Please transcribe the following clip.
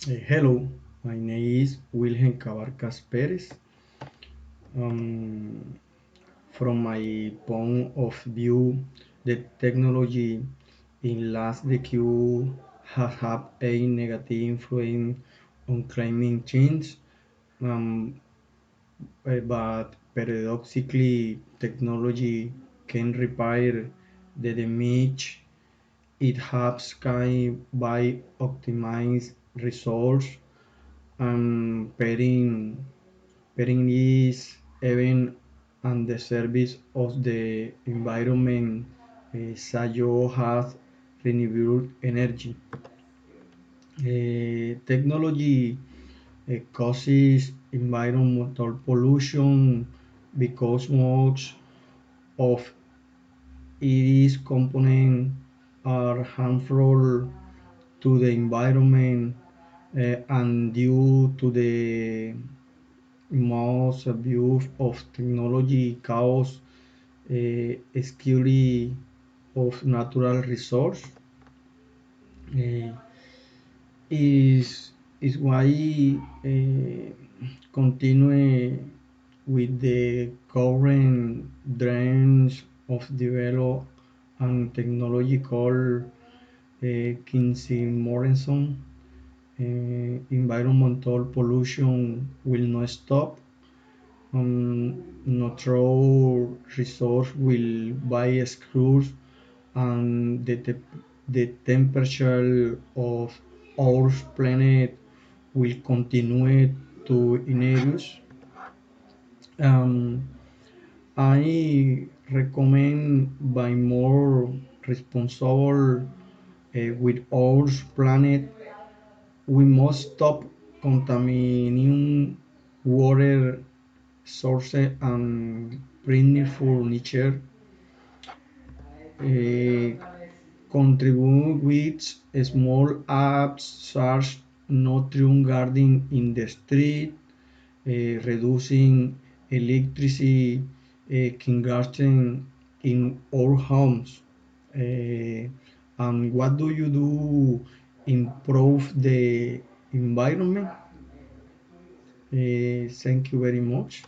Hello, my name is Wilhelm Cabarcas Perez. Um, from my point of view, the technology in last decade has had a negative influence on climate change, um, but paradoxically, technology can repair the damage it has caused by optimize resource and pairing is even and the service of the environment. Sayo has renewable energy. Technology causes environmental pollution because most of its components are harmful to the environment, and due to the most abuse of technology cause scarcity of natural resource. uh, is why continue with the current trends of develop and technological Kinsey Morrison. Environmental pollution will not stop. Natural resource will buy screws, and the temperature of our planet will continue to increase. Um, I recommend by more responsible with our planet. We must stop contaminating water sources and bring furniture. Uh, Contribute with small apps such Notrium Garden in the street, reducing electricity consumption in our homes. And what do you do improve the environment? Thank you very much.